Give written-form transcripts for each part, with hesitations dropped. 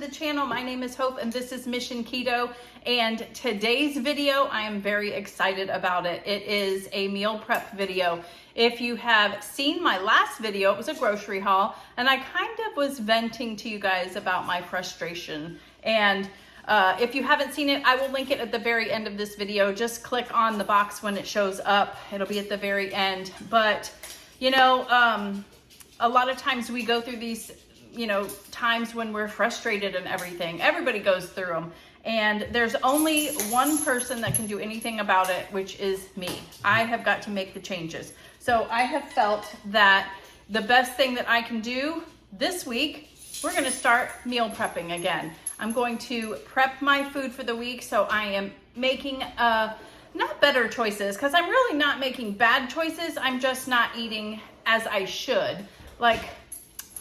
the channel. My name is Hope and this is Mission Keto. And today's video, I am very excited about it. It is a meal prep video. If you have seen my last video, it was a grocery haul, and I kind of was venting to you guys about my frustration. And if you haven't seen it, I will link it at the very end of this video. Just click on the box when it shows up. It'll be at the very end. But, you know, a lot of times we go through these, times when we're frustrated and everything. Everybody goes through them. And there's only one person that can do anything about it, which is me. I have got to make the changes. So I have felt that the best thing that I can do this week, we're going to start meal prepping again. I'm going to prep my food for the week. So I am making not better choices, because I'm really not making bad choices. I'm just not eating as I should, like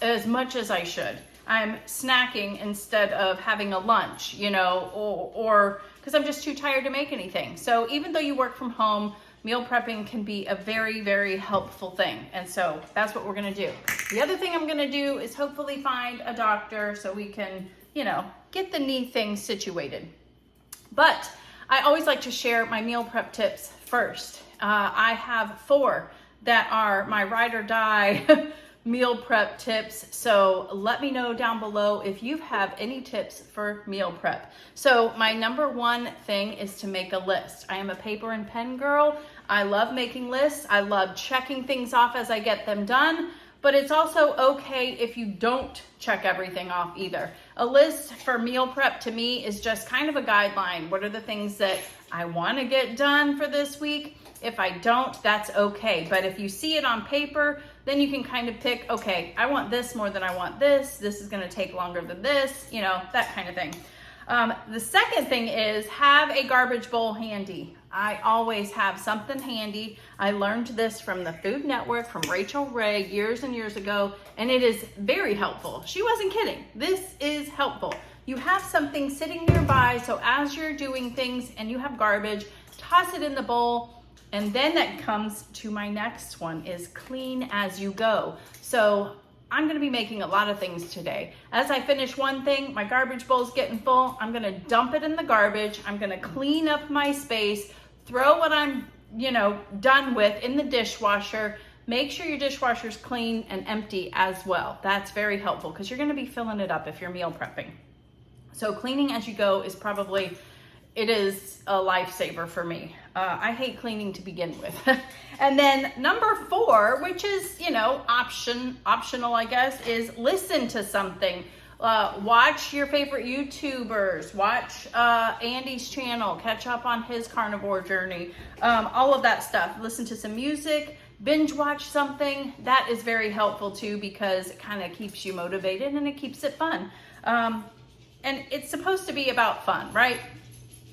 as much as I should. I'm snacking instead of having a lunch, or because I'm just too tired to make anything. So even though you work from home, meal prepping can be a very, very helpful thing. And so that's what we're going to do. The other thing I'm going to do is hopefully find a doctor so we can, get the knee thing situated. But I always like to share my meal prep tips first. I have 4 that are my ride or die meal prep tips. So let me know down below if you have any tips for meal prep. So my number 1 thing is to make a list. I am a paper and pen girl. I love making lists. I love checking things off as I get them done, but it's also okay if you don't check everything off either. A list for meal prep to me is just kind of a guideline. What are the things that I want to get done for this week? If I don't, that's okay. But if you see it on paper, then you can kind of pick, okay, I want this more than I want this. This is going to take longer than this, that kind of thing. The second thing is have a garbage bowl handy. I always have something handy. I learned this from the Food Network, from Rachel Ray years and years ago, and it is very helpful. She wasn't kidding. This is helpful. You have something sitting nearby, so as you're doing things and you have garbage, toss it in the bowl. And then that comes to my next one, is clean as you go. So I'm gonna be making a lot of things today. As I finish one thing, my garbage bowl's getting full, I'm gonna dump it in the garbage. I'm gonna clean up my space, throw what I'm, done with in the dishwasher. Make sure your dishwasher's clean and empty as well. That's very helpful because you're gonna be filling it up if you're meal prepping. So cleaning as you go is probably, it is a lifesaver for me. I hate cleaning to begin with. And then number 4, which is, optional, I guess, is listen to something. Watch your favorite YouTubers, watch Andy's channel, catch up on his carnivore journey, all of that stuff. Listen to some music, binge watch something. That is very helpful too, because it kind of keeps you motivated and it keeps it fun. And it's supposed to be about fun, right?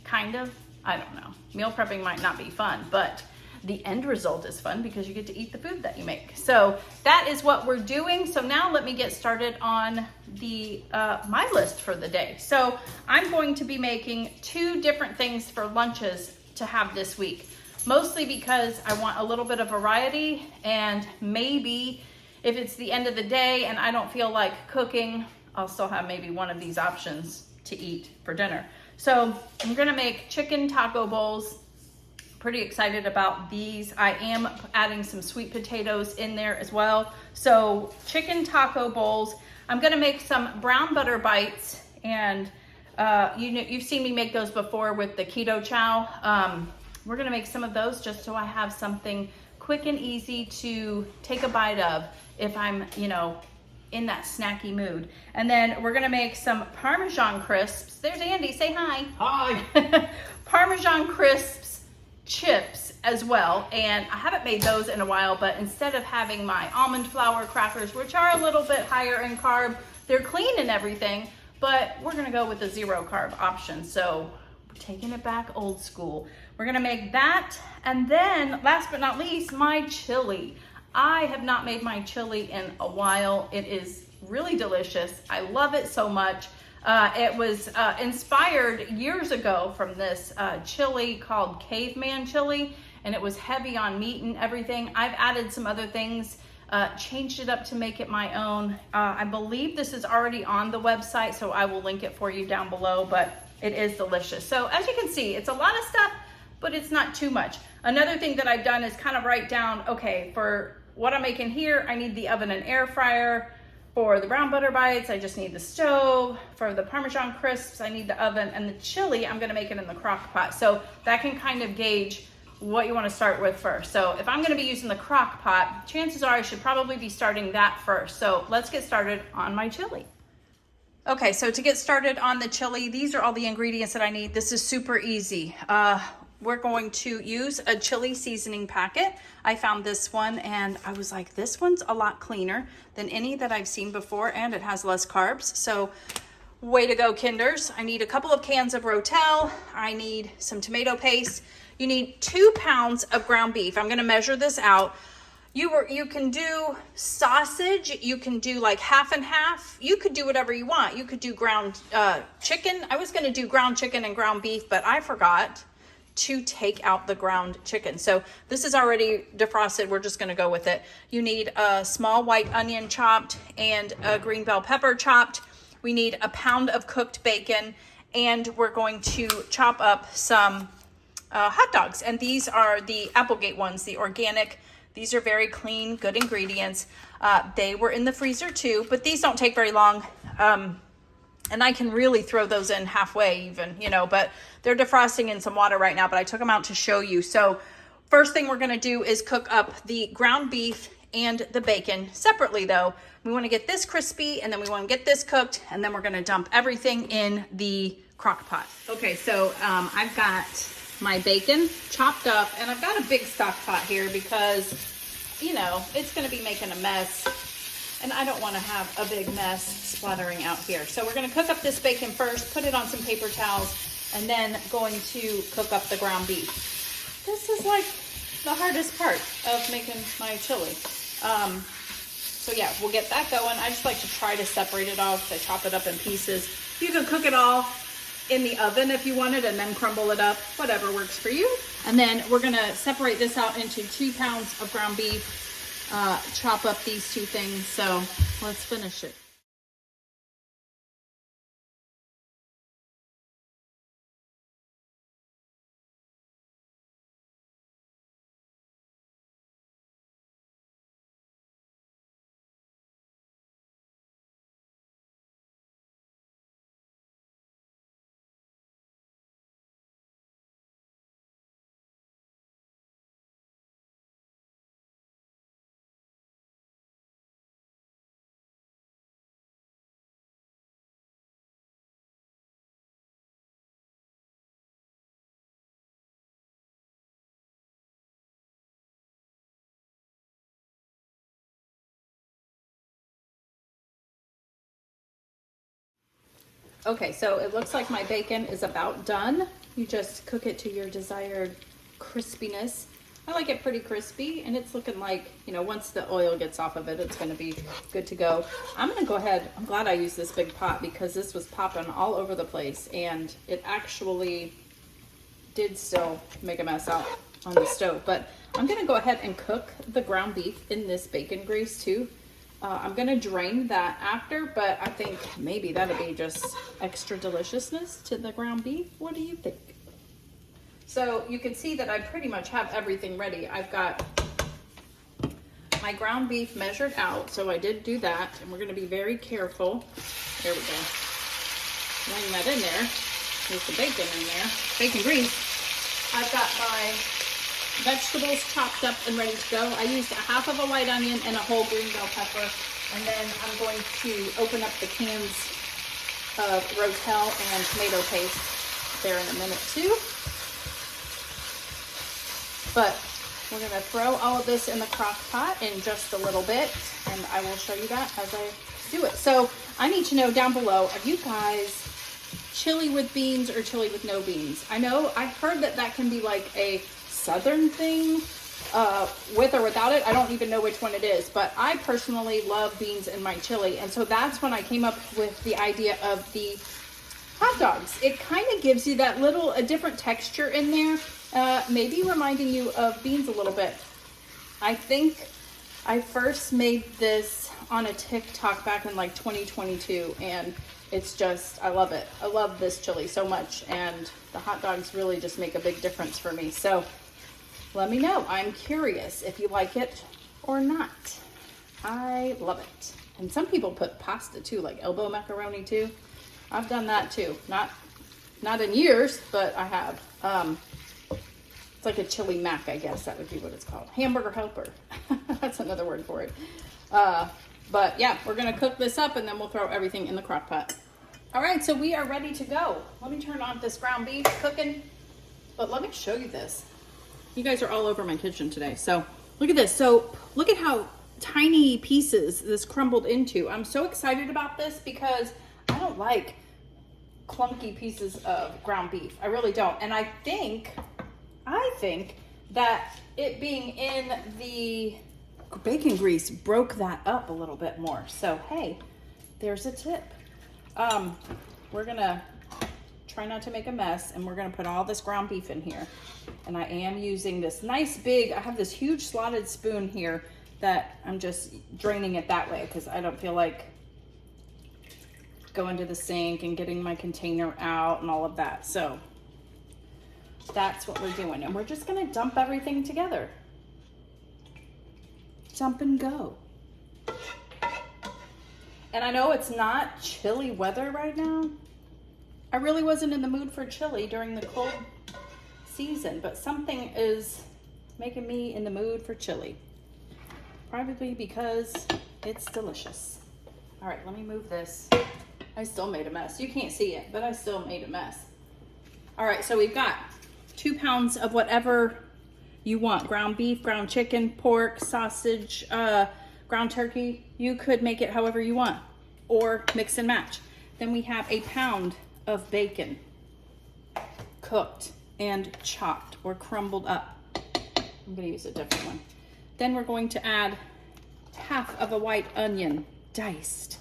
Kind of. I don't know. Meal prepping might not be fun, but the end result is fun because you get to eat the food that you make. So that is what we're doing. So now let me get started on the my list for the day. So I'm going to be making 2 different things for lunches to have this week, mostly because I want a little bit of variety, and maybe if it's the end of the day and I don't feel like cooking, I'll still have maybe one of these options to eat for dinner. So I'm gonna make chicken taco bowls. Pretty excited about these. I am adding some sweet potatoes in there as well. So chicken taco bowls. I'm gonna make some brown butter bites, and you've seen me make those before with the keto chow. We're gonna make some of those just so I have something quick and easy to take a bite of if I'm, in that snacky mood. And then we're gonna make some Parmesan crisps. There's Andy, say hi. Hi. Parmesan crisps chips as well. And I haven't made those in a while, but instead of having my almond flour crackers, which are a little bit higher in carb, they're clean and everything, but we're gonna go with the 0 carb option. So we're taking it back old school. We're gonna make that. And then last but not least, my chili. I have not made my chili in a while. It is really delicious. I love it so much. It was inspired years ago from this chili called Caveman chili, and it was heavy on meat and everything. I've added some other things changed it up to make it my own. I believe this is already on the website, so I will link it for you down below, but it is delicious. So as you can see, it's a lot of stuff, but it's not too much. Another thing that I've done is kind of write down, okay, for what I'm making here, I need the oven and air fryer. For the brown butter bites, I just need the stove. For the Parmesan crisps, I need the oven. And the chili, I'm gonna make it in the crock pot. So that can kind of gauge what you wanna start with first. So if I'm gonna be using the crock pot, chances are I should probably be starting that first. So let's get started on my chili. Okay, so to get started on the chili, these are all the ingredients that I need. This is super easy. We're going to use a chili seasoning packet. I found this one and I was like, this one's a lot cleaner than any that I've seen before, and it has less carbs. So way to go, Kinders. I need a couple of cans of Rotel. I need some tomato paste. You need 2 pounds of ground beef. I'm gonna measure this out. You can do sausage, you can do like half and half. You could do whatever you want. You could do ground chicken. I was gonna do ground chicken and ground beef, but I forgot to take out the ground chicken. So this is already defrosted. We're just gonna go with it. You need a small white onion chopped and a green bell pepper chopped. We need a pound of cooked bacon, and we're going to chop up some hot dogs. And these are the Applegate ones, the organic. These are very clean, good ingredients. They were in the freezer too, but these don't take very long. And I can really throw those in halfway even, you know, but they're defrosting in some water right now, but I took them out to show you. So first thing we're gonna do is cook up the ground beef and the bacon separately though. We wanna get this crispy, and then we wanna get this cooked, and then we're gonna dump everything in the crock pot. Okay, so I've got my bacon chopped up, and I've got a big stock pot here because, you know, it's gonna be making a mess. And I don't want to have a big mess splattering out here. So we're going to cook up this bacon first, put it on some paper towels, and then going to cook up the ground beef. This is like the hardest part of making my chili. So yeah, we'll get that going. I just like to try to separate it all because I chop it up in pieces. You can cook it all in the oven if you wanted and then crumble it up, whatever works for you. And then we're going to separate this out into 2 pounds of ground beef. Chop up these two things, so let's finish it. Okay, so it looks like my bacon is about done. You just cook it to your desired crispiness. I like it pretty crispy, and it's looking like, you know, once the oil gets off of it, it's gonna be good to go. I'm gonna go ahead, I'm glad I used this big pot because this was popping all over the place, and it actually did still make a mess out on the stove. But I'm gonna go ahead and cook the ground beef in this bacon grease too. I'm gonna drain that after, but I think maybe that'll be just extra deliciousness to the ground beef. What do you think? So you can see that I pretty much have everything ready. I've got my ground beef measured out, so I did do that, and we're gonna be very careful. There we go. Laying that in there. There's the bacon in there, bacon grease. I've got my vegetables chopped up and ready to go. I used a half of a white onion and a whole green bell pepper. And then I'm going to open up the cans of Rotel and tomato paste there in a minute too. But we're gonna throw all of this in the crock pot in just a little bit, and I will show you that as I do it. So I need to know down below, are you guys chili with beans or chili with no beans? I know I heard that that can be like a southern thing, with or without it. I don't even know which one it is, but I personally love beans in my chili, and so that's when I came up with the idea of the hot dogs. It kind of gives you that little, a different texture in there, maybe reminding you of beans a little bit. I think I first made this on a TikTok back in like 2022, and it's just, I love it. I love this chili so much, and the hot dogs really just make a big difference for me. So let me know. I'm curious if you like it or not. I love it. And some people put pasta too, like elbow macaroni too. I've done that too. Not in years, but I have. It's like a chili mac, I guess that would be what it's called. Hamburger helper. That's another word for it. But yeah, we're gonna cook this up and then we'll throw everything in the crock pot. All right, so we are ready to go. Let me turn on this ground beef cooking. But let me show you this. You guys are all over my kitchen today. So look at this. So look at how tiny pieces this crumbled into. I'm so excited about this because I don't like clunky pieces of ground beef. I really don't. And I think that it being in the bacon grease broke that up a little bit more. So hey, there's a tip. We're gonna try not to make a mess, and we're gonna put all this ground beef in here. And I am using this nice big, I have this huge slotted spoon here that I'm just draining it that way because I don't feel like going to the sink and getting my container out and all of that. So that's what we're doing. And we're just gonna dump everything together. Dump and go. And I know it's not chilly weather right now. I really wasn't in the mood for chili during the cold season, but something is making me in the mood for chili. Probably because it's delicious. All right, let me move this. I still made a mess. You can't see it, but I still made a mess. All right, so we've got 2 pounds of whatever you want. Ground beef, ground chicken, pork, sausage, ground turkey. You could make it however you want or mix and match. Then we have 1 pound of bacon, cooked and chopped or crumbled up. I'm gonna use a different one. Then we're going to add 1/2 of a white onion, diced,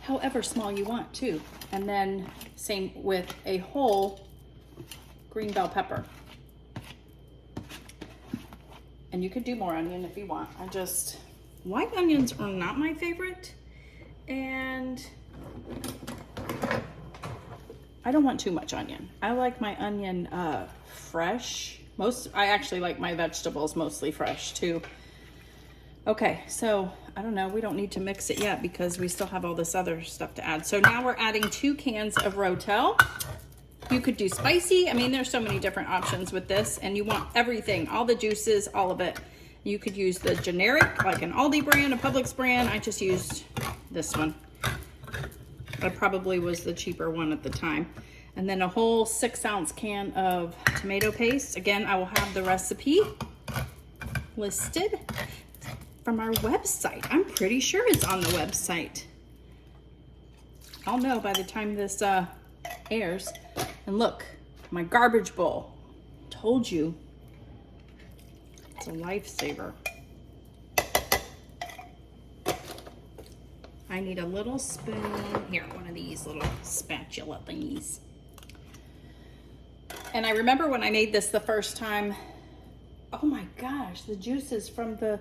however small you want too. And then same with a whole green bell pepper. And you could do more onion if you want. White onions are not my favorite. And I don't want too much onion. I like my onion fresh. I actually like my vegetables mostly fresh too. Okay, so I don't know, we don't need to mix it yet because we still have all this other stuff to add. So now we're adding 2 cans of Rotel. You could do spicy. I mean, there's so many different options with this, and you want everything, all the juices, all of it. You could use the generic, like an Aldi brand, a Publix brand. I just used this one. That probably was the cheaper one at the time. And then a whole 6-ounce can of tomato paste. Again, I will have the recipe listed from our website. I'm pretty sure it's on the website. I'll know by the time this airs. And look, my garbage bowl. Told you. It's a lifesaver. I need a little spoon. Here, one of these little spatula thingies. And I remember when I made this the first time, oh my gosh, the juices from the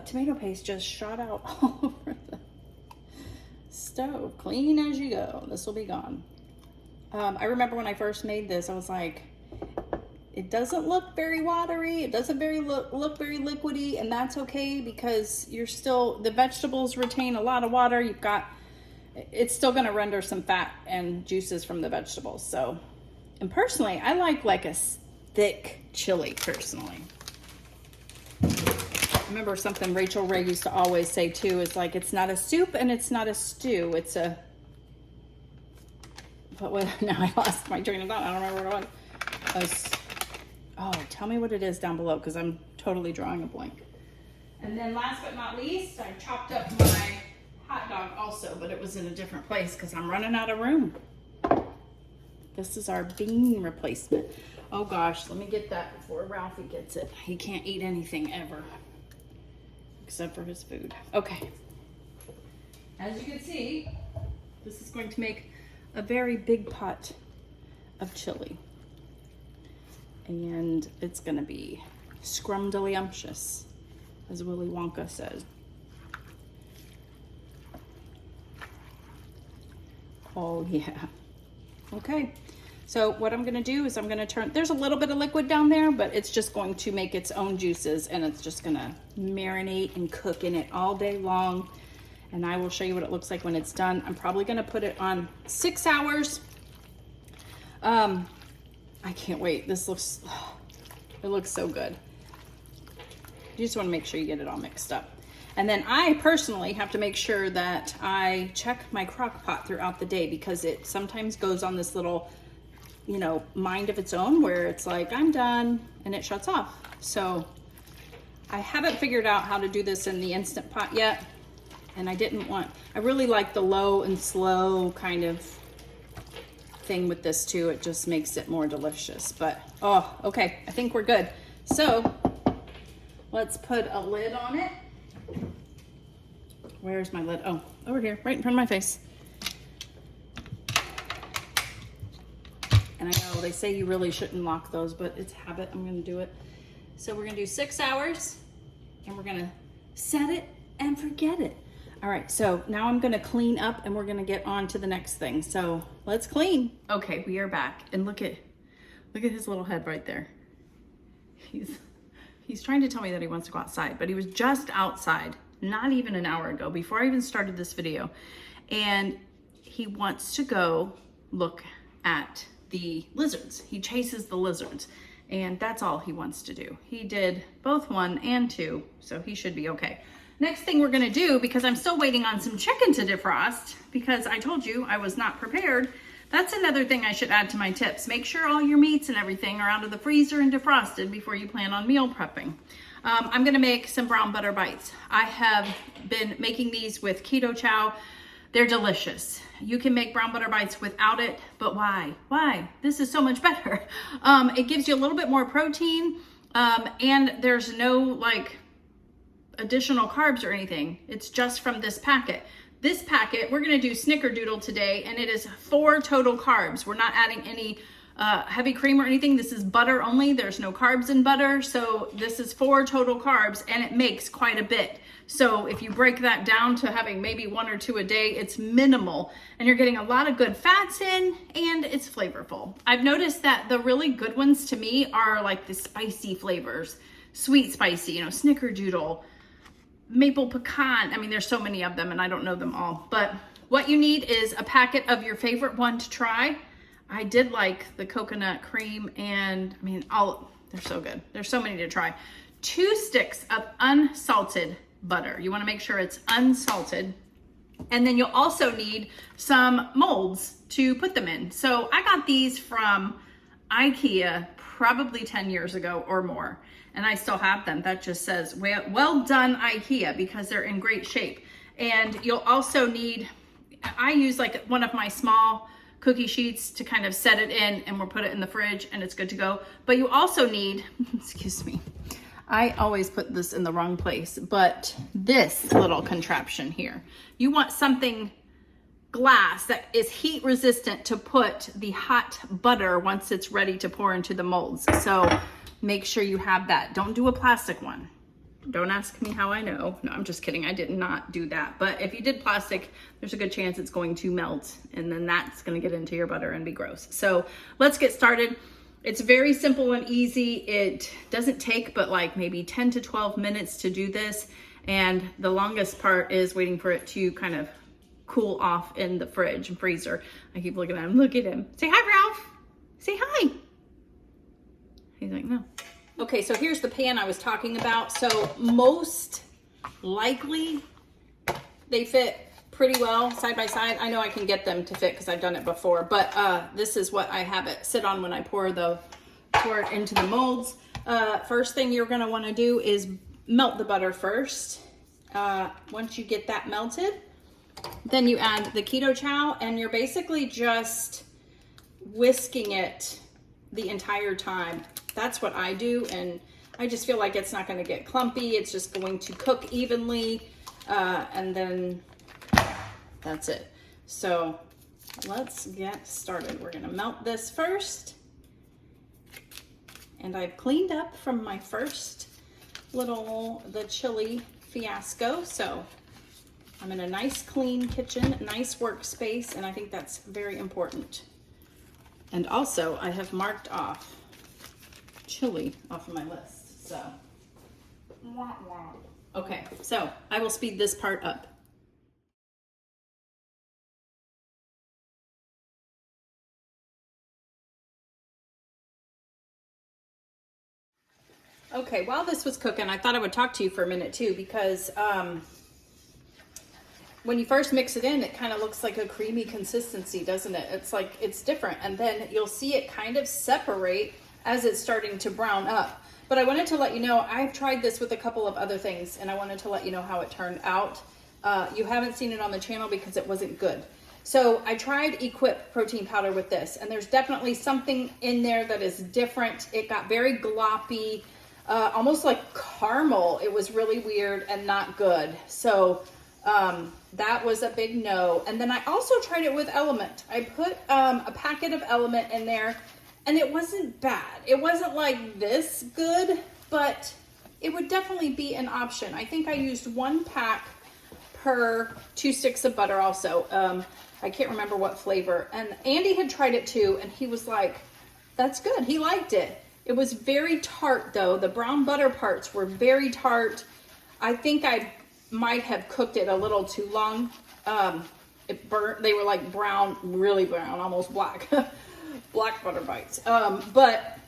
tomato paste just shot out all over the stove. Clean as you go. This will be gone. I remember when I first made this, I was like, it doesn't look very watery. It doesn't look very liquidy, and that's okay because the vegetables retain a lot of water. It's still gonna render some fat and juices from the vegetables. So, and personally, I like a thick chili personally. I remember something Rachel Ray used to always say too, is like, it's not a soup and it's not a stew. It's a, now I lost my train of thought. I don't remember what it was. Oh, tell me what it is down below because I'm totally drawing a blank. And then last but not least, I chopped up my hot dog also, but it was in a different place because I'm running out of room. This is our bean replacement. Oh gosh, let me get that before Ralphie gets it. He can't eat anything ever, except for his food. Okay. As you can see, this is going to make a very big pot of chili. And it's gonna be scrumdiddlyumptious. as Willy Wonka says. Oh yeah. Okay. So what I'm gonna do is I'm gonna turn, there's a little bit of liquid down there, but it's just going to make its own juices, and it's just gonna marinate and cook in it all day long. And I will show you what it looks like when it's done. I'm probably gonna put it on 6 hours. I can't wait. This looks, it looks so good. You just wanna make sure you get it all mixed up. And then I personally have to make sure that I check my crock pot throughout the day, because it sometimes goes on this little, you know, mind of its own where it's like, I'm done, and it shuts off. So I haven't figured out how to do this in the Instant Pot yet. And I really like the low and slow kind of thing with this too. It just makes it more delicious. But, oh, okay, I think we're good. So let's put a lid on it. Where's my lid? Oh, over here, right in front of my face. And I know they say you really shouldn't lock those, but it's habit. I'm gonna do it. So we're gonna do 6 hours, and we're gonna set it and forget it. All right, so now I'm gonna clean up, and we're gonna get on to the next thing. So let's clean. Okay, we are back, and look at his little head right there. He's trying to tell me that he wants to go outside, but he was just outside not even an hour ago, before I even started this video. And he wants to go look at the lizards. He chases the lizards, and that's all he wants to do. He did both 1 and 2, so he should be okay. Next thing we're gonna do, because I'm still waiting on some chicken to defrost, because I told you I was not prepared. That's another thing I should add to my tips. Make sure all your meats and everything are out of the freezer and defrosted before you plan on meal prepping. I'm gonna make some brown butter bites. I have been making these with keto chow. They're delicious. You can make brown butter bites without it, but why? Why? This is so much better. It gives you a little bit more protein, and there's no like additional carbs or anything. It's just from this packet. This packet, we're gonna do snickerdoodle today, and it is 4 total carbs. We're not adding any heavy cream or anything. This is butter only. There's no carbs in butter. So this is 4 total carbs, and it makes quite a bit. So if you break that down to having maybe 1 or 2 a day, it's minimal, and you're getting a lot of good fats in, and it's flavorful. I've noticed that the really good ones to me are like the spicy flavors, sweet spicy, you know, snickerdoodle, maple pecan. I mean, there's so many of them, and I don't know them all, but what you need is a packet of your favorite one to try. I did like the coconut cream, and I mean, they're so good. There's so many to try. 2 sticks of unsalted butter. You want to make sure it's unsalted. And then you'll also need some molds to put them in. So I got these from IKEA probably 10 years ago or more, and I still have them. That just says, well done IKEA, because they're in great shape. And you'll also need, I use like one of my small cookie sheets to kind of set it in, and we'll put it in the fridge, and it's good to go. But you also need, excuse me, I always put this in the wrong place, but this little contraption here. You want something glass that is heat resistant to put the hot butter once it's ready to pour into the molds. So make sure you have that. Don't do a plastic one. Don't ask me how I know. No, I'm just kidding. I did not do that. But if you did plastic, there's a good chance it's going to melt, and then that's going to get into your butter and be gross. So let's get started. It's very simple and easy. It doesn't take but like maybe 10 to 12 minutes to do this. And the longest part is waiting for it to kind of cool off in the fridge and freezer. I keep looking at him. Look at him. Say hi, Ralph. Say hi. He's like, no. Okay, so here's the pan I was talking about. So most likely they fit pretty well side by side. I know I can get them to fit because I've done it before, but this is what I have it sit on when I pour it into the molds. First thing you're gonna wanna do is melt the butter first. Once you get that melted, then you add the keto chow, and you're basically just whisking it the entire time. That's what I do, and I just feel like it's not going to get clumpy. It's just going to cook evenly, and then that's it. So let's get started. We're going to melt this first, and I've cleaned up from my first the chili fiasco. So I'm in a nice clean kitchen, nice workspace, and I think that's very important. And also I have marked off chili off of my list, so. Okay, so I will speed this part up. Okay, while this was cooking, I thought I would talk to you for a minute too, because when you first mix it in, it kind of looks like a creamy consistency, doesn't it? It's like, it's different. And then you'll see it kind of separate as it's starting to brown up. But I wanted to let you know, I've tried this with a couple of other things, and I wanted to let you know how it turned out. You haven't seen it on the channel because it wasn't good. So I tried Equip protein powder with this, and there's definitely something in there that is different. It got very gloppy, almost like caramel. It was really weird and not good. So that was a big no. And then I also tried it with Element. I put a packet of Element in there, and it wasn't bad. It wasn't like this good, but it would definitely be an option. I think I used 1 pack per 2 sticks of butter also. I can't remember what flavor. And Andy had tried it too, and he was like, that's good. He liked it. It was very tart though. The brown butter parts were very tart. I think I might have cooked it a little too long. It burnt. They were like brown, really brown, almost black. Black butter bites. But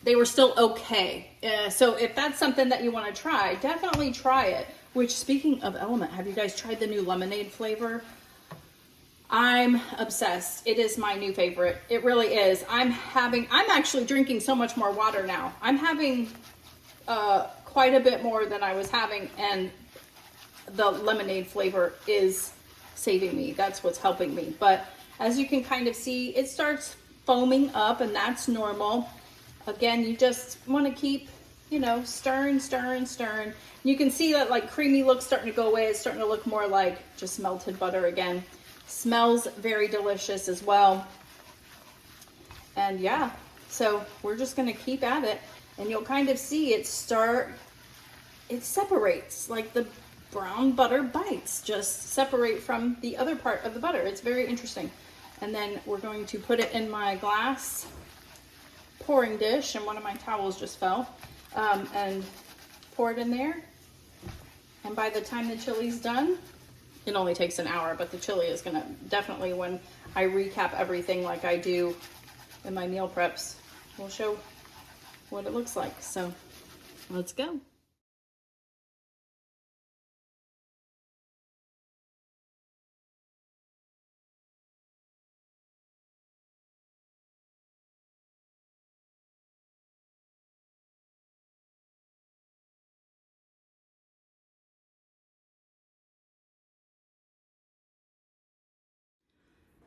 they were still okay. So if that's something that you want to try, definitely try it. Which, speaking of Element, have you guys tried the new lemonade flavor? I'm obsessed. It is my new favorite. It really is. I'm actually drinking so much more water now. I'm having quite a bit more than I was having, and the lemonade flavor is saving me. That's what's helping me. But as you can kind of see, it starts foaming up, and that's normal. Again, you just want to keep, you know, stirring. You can see that like creamy look's starting to go away. It's starting to look more like just melted butter again. Smells very delicious as well. And yeah, so we're just going to keep at it, and you'll kind of see it separates, like the brown butter bites just separate from the other part of the butter. It's very interesting. And then we're going to put it in my glass pouring dish, and one of my towels just fell, and pour it in there. And by the time the chili's done, it only takes an hour, but the chili is gonna definitely, when I recap everything like I do in my meal preps, we'll show what it looks like. So let's go.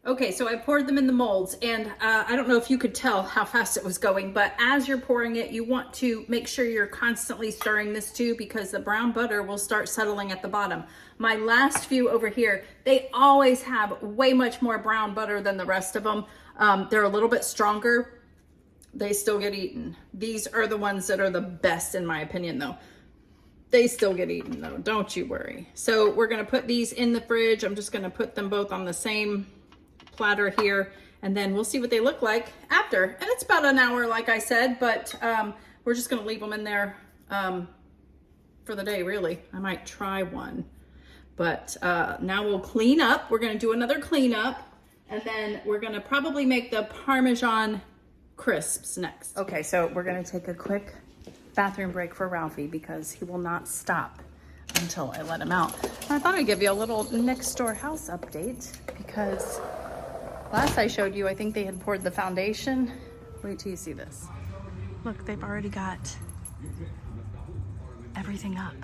Okay, so I poured them in the molds, and I don't know if you could tell how fast it was going, but as you're pouring it, you want to make sure you're constantly stirring this too, because the brown butter will start settling at the bottom. My last few over here, they always have way much more brown butter than the rest of them. They're a little bit stronger. They still get eaten. These are the ones that are the best in my opinion though. They still get eaten though, don't you worry. So we're gonna put these in the fridge. I'm just gonna put them both on the same platter here, and then we'll see what they look like after. And it's about an hour, like I said, but we're just gonna leave them in there for the day, really. I might try one, but now we'll clean up. We're gonna do another cleanup, and then we're gonna probably make the Parmesan crisps next. Okay, so we're gonna take a quick bathroom break for Ralphie because he will not stop until I let him out. I thought I'd give you a little next door house update, because last I showed you, I think they had poured the foundation. Wait till you see this. Look, they've already got everything up.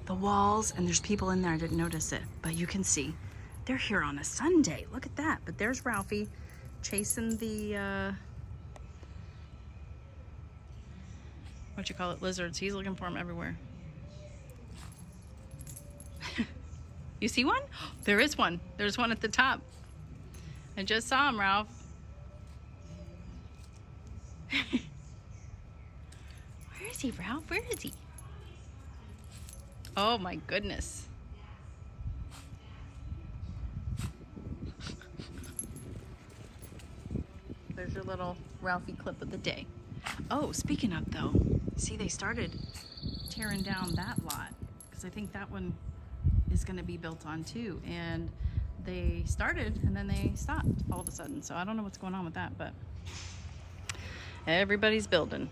The walls, and there's people in there. I didn't notice it, but you can see they're here on a Sunday. Look at that. But there's Ralphie chasing the, what you call it, lizards. He's looking for them everywhere. You see one? There is one. There's one at the top. I just saw him, Ralph. Where is he, Ralph? Where is he? Oh my goodness. There's your little Ralphie clip of the day. Oh, speaking of though, see they started tearing down that lot because I think that one is going to be built on too, and they started and then they stopped all of a sudden, so I don't know what's going on with that, but everybody's building.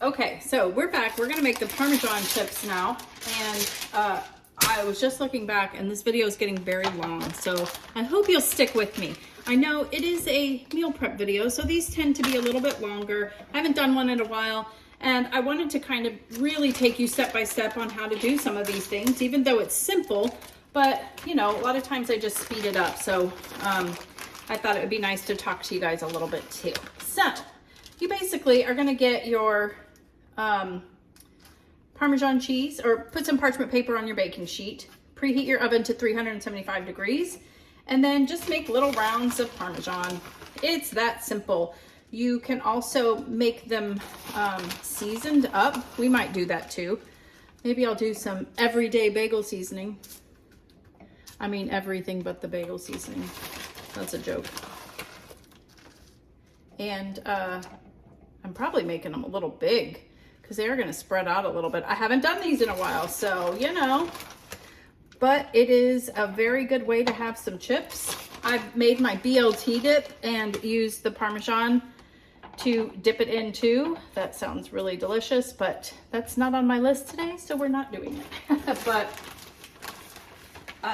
Okay, so we're back. We're gonna make the Parmesan chips now, and I was just looking back and this video is getting very long, so I hope you'll stick with me. I know it is a meal prep video, so these tend to be a little bit longer. I haven't done one in a while, and I wanted to kind of really take you step by step on how to do some of these things, even though it's simple, but you know, a lot of times I just speed it up, so I thought it would be nice to talk to you guys a little bit too. So, you basically are gonna get your Parmesan cheese, or put some parchment paper on your baking sheet, preheat your oven to 375 degrees, and then just make little rounds of Parmesan. It's that simple. You can also make them seasoned up. We might do that too. Maybe I'll do some everyday bagel seasoning. I mean everything but the bagel seasoning. That's a joke. And I'm probably making them a little big because they are going to spread out a little bit. I haven't done these in a while, so you know. But it is a very good way to have some chips. I've made my BLT dip and used the Parmesan to dip it in too. That sounds really delicious, but that's not on my list today, so we're not doing it. But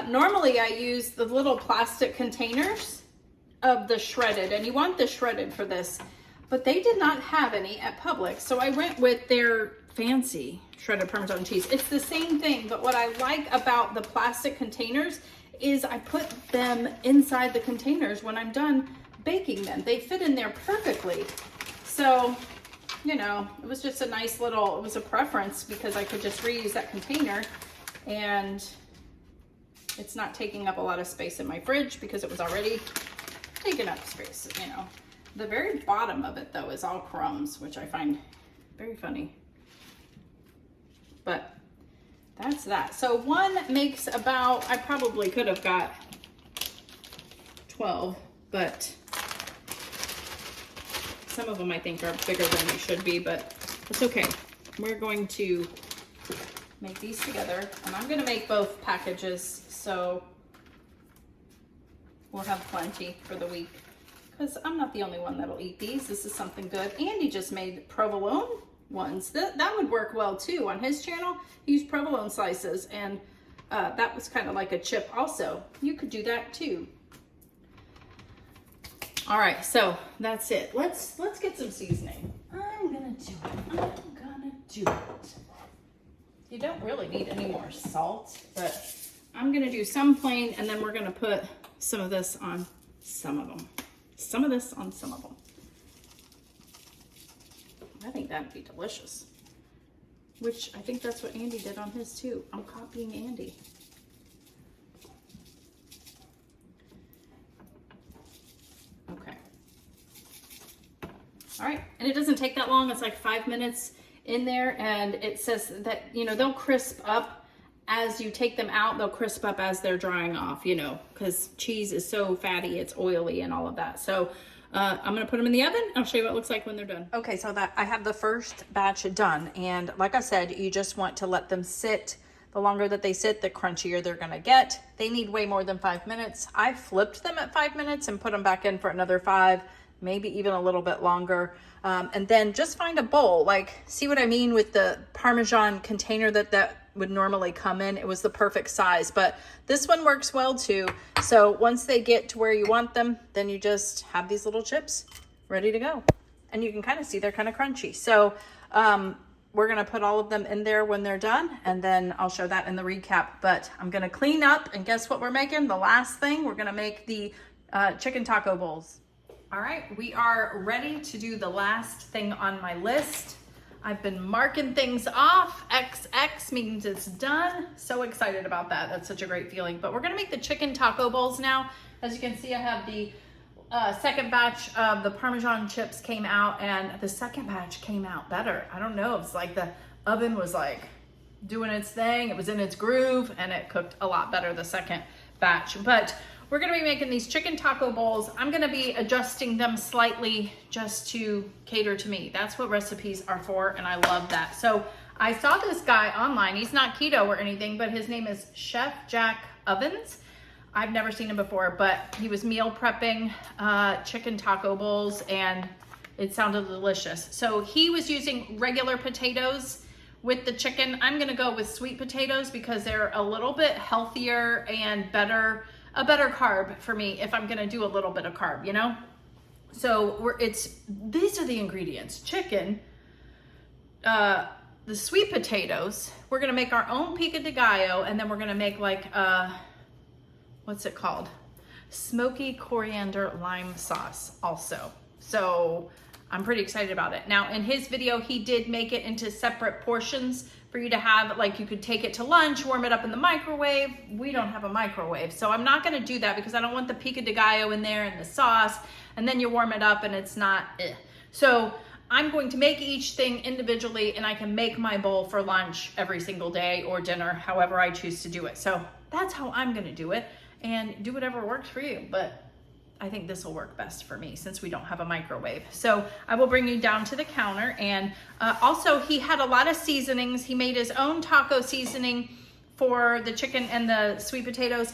normally I use the little plastic containers of the shredded, and you want the shredded for this, but they did not have any at Publix, so I went with their fancy shredded Parmesan cheese. It's the same thing, but what I like about the plastic containers is I put them inside the containers when I'm done baking them. They fit in there perfectly. So, you know, it was just a nice little, it was a preference because I could just reuse that container, and it's not taking up a lot of space in my fridge because it was already taking up space, you know. The very bottom of it though is all crumbs, which I find very funny. But that's that. So one makes about, I probably could have got 12, but some of them I think are bigger than they should be, but it's okay. We're going to make these together, and I'm going to make both packages so we'll have plenty for the week, because I'm not the only one that'll eat these. This is something good. Andy just made provolone ones. That would work well too. On his channel, he used provolone slices, and that was kind of like a chip also. You could do that too. All right, so that's it. Let's get some seasoning. I'm gonna do it. You don't really need any more salt, but I'm gonna do some plain, and then we're gonna put some of this on some of them. Some of this on some of them. I think that'd be delicious. Which I think that's what Andy did on his too. I'm copying Andy. Okay. All right, and it doesn't take that long. It's like 5 minutes in there, and it says that, you know, they'll crisp up as you take them out. They'll crisp up as they're drying off, you know, because cheese is so fatty, it's oily and all of that. So I'm gonna put them in the oven. I'll show you what it looks like when they're done. Okay, so that I have the first batch done, and like I said, you just want to let them sit. The longer that they sit, the crunchier they're gonna get. They need way more than 5 minutes. I flipped them at 5 minutes and put them back in for another 5, maybe even a little bit longer. And then just find a bowl. Like, see what I mean with the Parmesan container that would normally come in? It was the perfect size, but this one works well too. So once they get to where you want them, then you just have these little chips ready to go. And you can kind of see they're kind of crunchy. So we're gonna put all of them in there when they're done, and then I'll show that in the recap. But I'm gonna clean up, and guess what we're making? The last thing, we're gonna make the chicken taco bowls. All right, we are ready to do the last thing on my list. I've been marking things off. XX means it's done. So excited about that. That's such a great feeling. But we're gonna make the chicken taco bowls now. As you can see, I have the second batch of the Parmesan chips came out, and the second batch came out better. I don't know, it's like the oven was like doing its thing. It was in its groove and it cooked a lot better the second batch. But we're gonna be making these chicken taco bowls. I'm gonna be adjusting them slightly just to cater to me. That's what recipes are for, and I love that. So I saw this guy online. He's not keto or anything, but his name is Chef Jack Ovens. I've never seen him before, but he was meal prepping chicken taco bowls, and it sounded delicious. So he was using regular potatoes with the chicken. I'm gonna go with sweet potatoes because they're a little bit healthier and a better carb for me if I'm gonna do a little bit of carb, you know? So these are the ingredients: chicken, the sweet potatoes. We're gonna make our own pico de gallo, and then we're gonna make like what's it called? Smoky coriander lime sauce also. So I'm pretty excited about it. Now in his video, he did make it into separate portions for you to have, like you could take it to lunch, warm it up in the microwave. We don't have a microwave, so I'm not gonna do that because I don't want the pico de gallo in there and the sauce, and then you warm it up and it's not, So I'm going to make each thing individually, and I can make my bowl for lunch every single day or dinner, however I choose to do it. So that's how I'm gonna do it, and do whatever works for you. But I think this will work best for me since we don't have a microwave. So I will bring you down to the counter. And also he had a lot of seasonings. He made his own taco seasoning for the chicken and the sweet potatoes.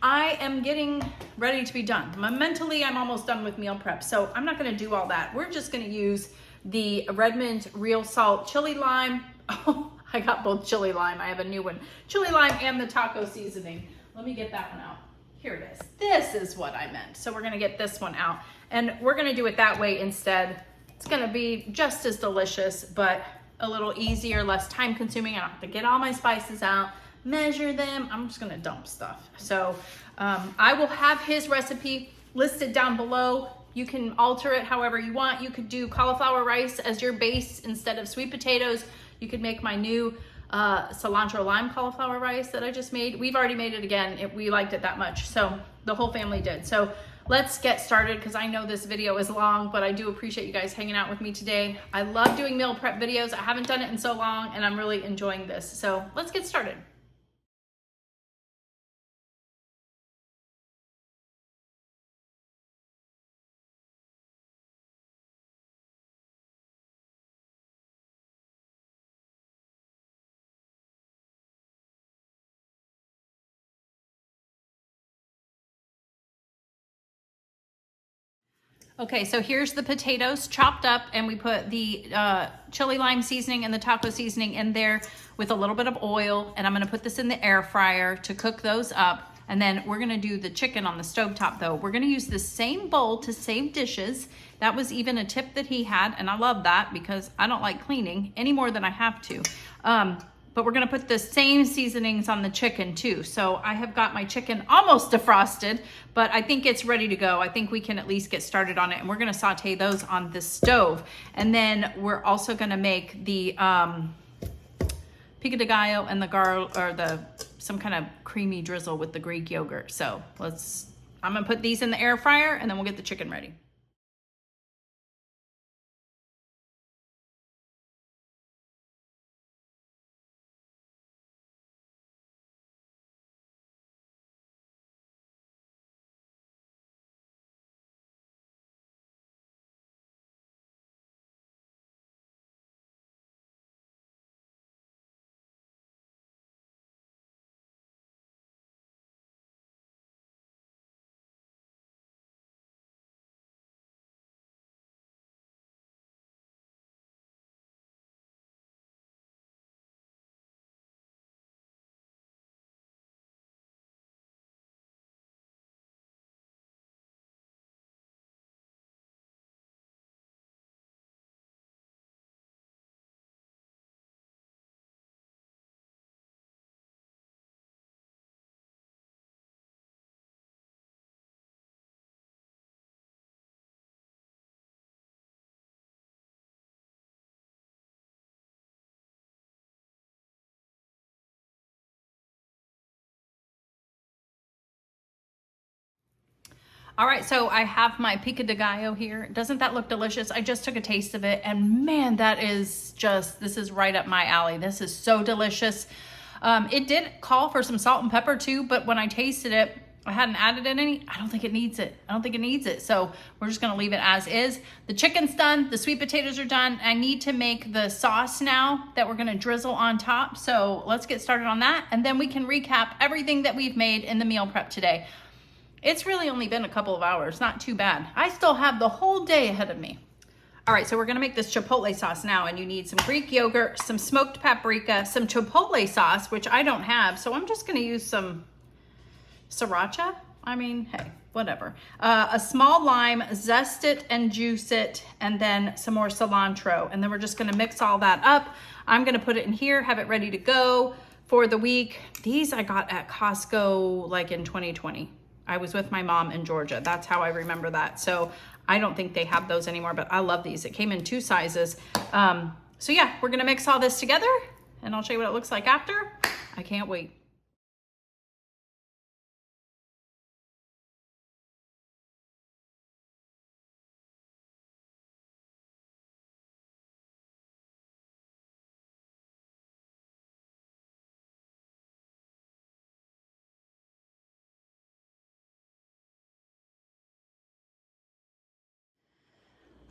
I am getting ready to be done. Mentally, I'm almost done with meal prep, so I'm not gonna do all that. We're just gonna use the Redmond Real Salt Chili Lime. Oh, I got both chili lime. I have a new one. Chili lime and the taco seasoning. Let me get that one out. Here it is. This is what I meant. So we're gonna get this one out, and we're gonna do it that way instead. It's gonna be just as delicious, but a little easier, less time consuming. I don't have to get all my spices out, measure them. I'm just gonna dump stuff. So I will have his recipe listed down below. You can alter it however you want. You could do cauliflower rice as your base instead of sweet potatoes. You could make my new cilantro lime cauliflower rice that I just made. We've already made it again. We liked it that much. So the whole family did. So let's get started, because I know this video is long, but I do appreciate you guys hanging out with me today. I love doing meal prep videos. I haven't done it in so long, and I'm really enjoying this. So let's get started. Okay, so here's the potatoes chopped up, and we put the chili lime seasoning and the taco seasoning in there with a little bit of oil, and I'm gonna put this in the air fryer to cook those up. And then we're gonna do the chicken on the stovetop though. We're gonna use the same bowl to save dishes. That was even a tip that he had, and I love that because I don't like cleaning any more than I have to. But we're gonna put the same seasonings on the chicken too. So I have got my chicken almost defrosted, but I think it's ready to go. I think we can at least get started on it, and we're gonna saute those on the stove. And then we're also gonna make the pico de gallo and some kind of creamy drizzle with the Greek yogurt. So I'm gonna put these in the air fryer, and then we'll get the chicken ready. All right, so I have my pico de gallo here. Doesn't that look delicious? I just took a taste of it, and man, that is just, this is right up my alley. This is so delicious. It did call for some salt and pepper too, but when I tasted it, I hadn't added in any. I don't think it needs it. I don't think it needs it. So we're just gonna leave it as is. The chicken's done, the sweet potatoes are done. I need to make the sauce now that we're gonna drizzle on top. So let's get started on that, and then we can recap everything that we've made in the meal prep today. It's really only been a couple of hours, not too bad. I still have the whole day ahead of me. All right, so we're gonna make this chipotle sauce now, and you need some Greek yogurt, some smoked paprika, some chipotle sauce, which I don't have, so I'm just gonna use some sriracha. I mean, hey, whatever. A small lime, zest it and juice it, and then some more cilantro. And then we're just gonna mix all that up. I'm gonna put it in here, have it ready to go for the week. These I got at Costco like in 2020. I was with my mom in Georgia. That's how I remember that. So I don't think they have those anymore, but I love these. It came in 2 sizes. So yeah, we're gonna mix all this together, and I'll show you what it looks like after. I can't wait.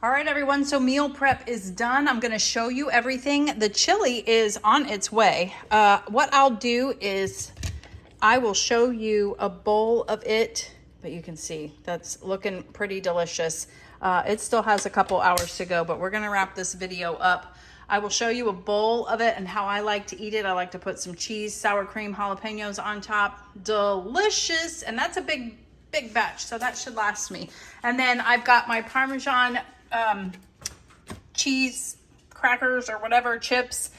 All right, everyone, so meal prep is done. I'm gonna show you everything. The chili is on its way. What I'll do is I will show you a bowl of it, but you can see that's looking pretty delicious. It still has a couple hours to go, but we're gonna wrap this video up. I will show you a bowl of it and how I like to eat it. I like to put some cheese, sour cream, jalapenos on top. Delicious, and that's a big batch, so that should last me. And then I've got my Parmesan cheese crackers or whatever, chips.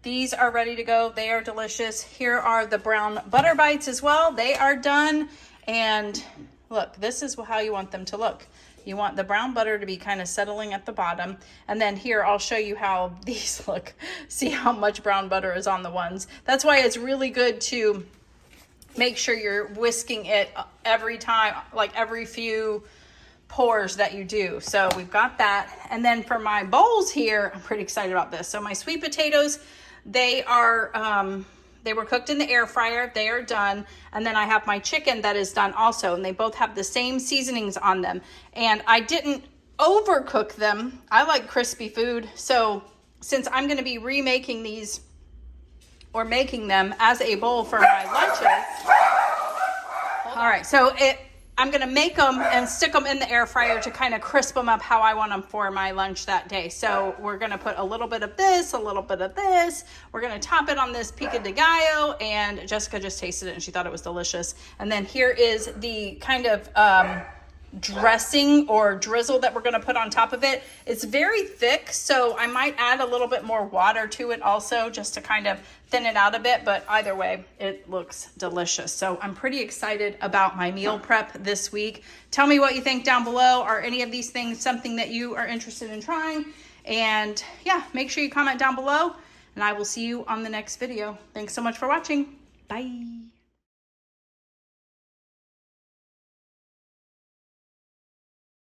These are ready to go. They are delicious. Here are the brown butter bites as well. They are done. And look, this is how you want them to look. You want the brown butter to be kind of settling at the bottom. And then here, I'll show you how these look. See how much brown butter is on the ones. That's why it's really good to make sure you're whisking it every time, like every few pours that you do. So we've got that. And then for my bowls here, I'm pretty excited about this. So my sweet potatoes, they are they were cooked in the air fryer. They are done. And then I have my chicken that is done also, and they both have the same seasonings on them. And I didn't overcook them. I like crispy food. So since I'm going to be remaking these or making them as a bowl for my lunches. All right, so I'm gonna make them and stick them in the air fryer to kind of crisp them up how I want them for my lunch that day. So we're gonna put a little bit of this, a little bit of this. We're gonna top it on this pico de gallo, and Jessica just tasted it and she thought it was delicious. And then here is the kind of dressing or drizzle that we're going to put on top of it. It's very thick, so I might add a little bit more water to it also, just to kind of thin it out a bit, but either way, it looks delicious. So I'm pretty excited about my meal prep this week. Tell me what you think down below. Are any of these things something that you are interested in trying? And yeah, make sure you comment down below, and I will see you on the next video. Thanks so much for watching. Bye.